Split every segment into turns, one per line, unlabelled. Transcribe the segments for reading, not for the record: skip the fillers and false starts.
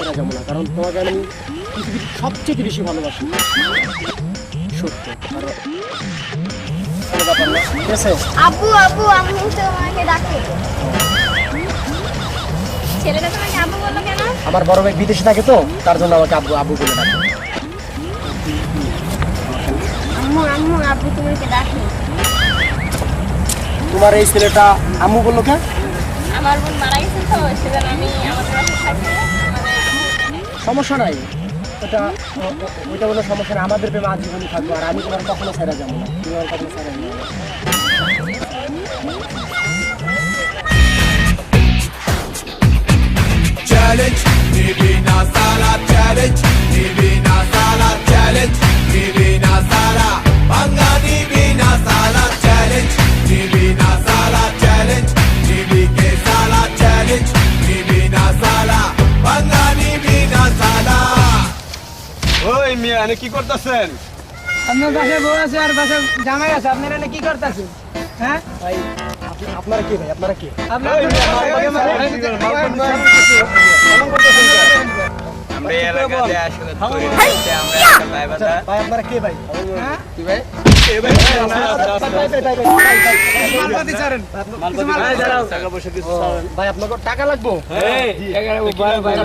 ছেড়ে যাবো না, কারণ তোমাকে আমি পৃথিবীর সবচেয়ে বেশি ভালোবাসি। সত্য, কারণ কোনো ব্যাপার না, ঠিক আছে?
আব্বু আব্বু আম্মু তোমাকে ডাকে। ছেলেটা তোমাকে আব্বু বললো কেন?
আমার বড় ভাই বিদেশে থাকে তো, তার জন্য আমাকে আব্বু আব্বু বলে ডাকে।
আম্মু আম্মু আব্বু তোমাকে ডাকে।
তোমার এই ছেলেটা আম্মু বললো কেন?
আমার বোন মারা গেছে তো, সেজন্য আমি আমাদের বাসায় থাকি।
সমস্যা নাই, ওইটা কোনো সমস্যা নেই। আমাদের প্রেমে আজীবনই থাকবো, আর আমি তোমার কখনো ছেড়ে যাবো না, তুমি আমার কখনো ছেড়ে যাবো না।
Challenge, Nibina Sala Challenge, Nibina Sala Challenge, Nibina Sala, Banga Nibina Sala Challenge, Nibina Sala Challenge, Nibike Sala Challenge, Nibina Sala, Banga Nibina Sala.
ওই মিয়া এনে কি করতেছেন?
আপনার পাশে বউ আছে আর পাশে জামাই আছে, আপনারা এনে কি করতেছেন? হ্যাঁ
ভাই আপনারা কে? ভাই আপনারা কে?
আপনার
ওই মিয়া, আমরা এই এলাকাতে আসলে তৈরি করতে আমরা একটা ভাই বাদা।
ভাই আপনারা কে? ভাই
কি ভাই?
মালপাতি ছাড়েন।
ভাই আপনাকে টাকা লাগবো?
এই এখানে ভাই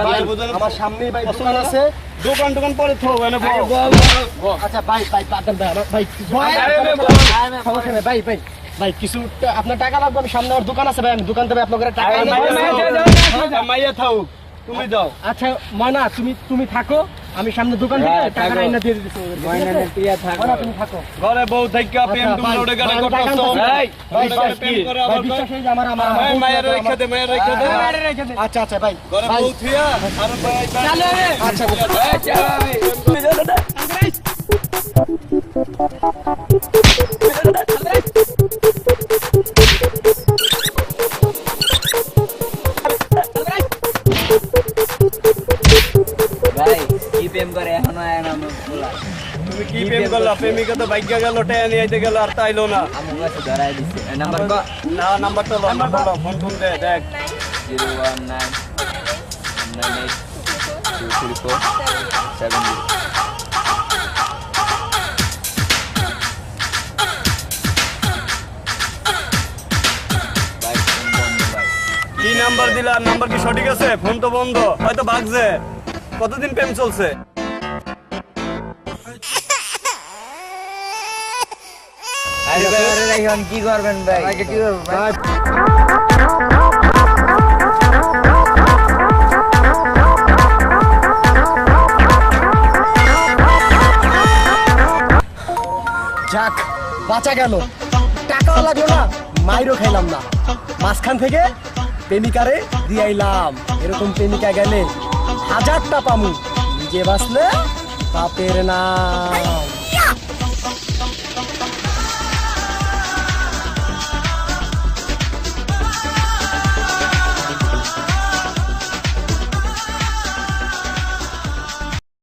আমার সামনেই ভাই দোকান আছে।
দোকান পরে থো মানে
আচ্ছা ভাই ভাই বাদাম ভাই আমার ভাই কিছু সমস্যা নেই ভাই ভাই ভাই কিছু আপনার টাকা লাগবে। আমি সামনে আমার দোকান আছে ভাই, আমি দোকান থেকে আপনাকে টাকা এনে দেব।
মাইয়া থাও তুমি যাও।
আচ্ছা ময়না তুমি থাকো, আমি সামনে দোকান থেকে টাকা এনে দিয়ে দিচ্ছি। ময়না তুমি থাকো।
ঘরে বউ থাইকা প্রেম
আচ্ছা,
তুমি
ভাই,
ওড়ে গাড়ি
ভাই,
করতেছ।
ভাই,
ভাই
ভাই,
প্রেম করে
ভাই
আবার
বিশ্বাস এই যে আমার আমার
ভাই মায়ের রেখে দে মায়ের রেখে দে।
আচ্ছা আচ্ছা ভাই
ঘরে
ভাই
বউ থিয়া আর ভাই
আচ্ছা
ভাই কি প্রেম করে এখনো আয় না বলা
তুমি কি প্রেম করলা? প্রেমিকা তো বাইকা গেল টেয়া নিয়ে আইতে গেল আর তাইলো না।
আমার কাছে ধরাই দিছে নাম্বার
না নাম্বারটা লো নাম্বার লো ফোন ফোন দে দেখ
019982347 ভাই ফোন বন্ধ ভাই
কি নাম্বার দিলা? নাম্বার কি সঠিক আছে? ফোন তো বন্ধ, হয়তো ভাগছে। কতদিন প্রেম চলছে?
আরে ভাই আরে এখন কি করবেন ভাই কি করবেন ভাই
যাক বাঁচা গেল, টাকাও লাগলো না, মাইরও খাইলাম না, মাঝখান থেকে প্রেমিকারে দিয়ে আইলাম। এরকম প্রেমিকা গেলে হাজারটা পামু, নিজে বাঁচলে বাপের নাম।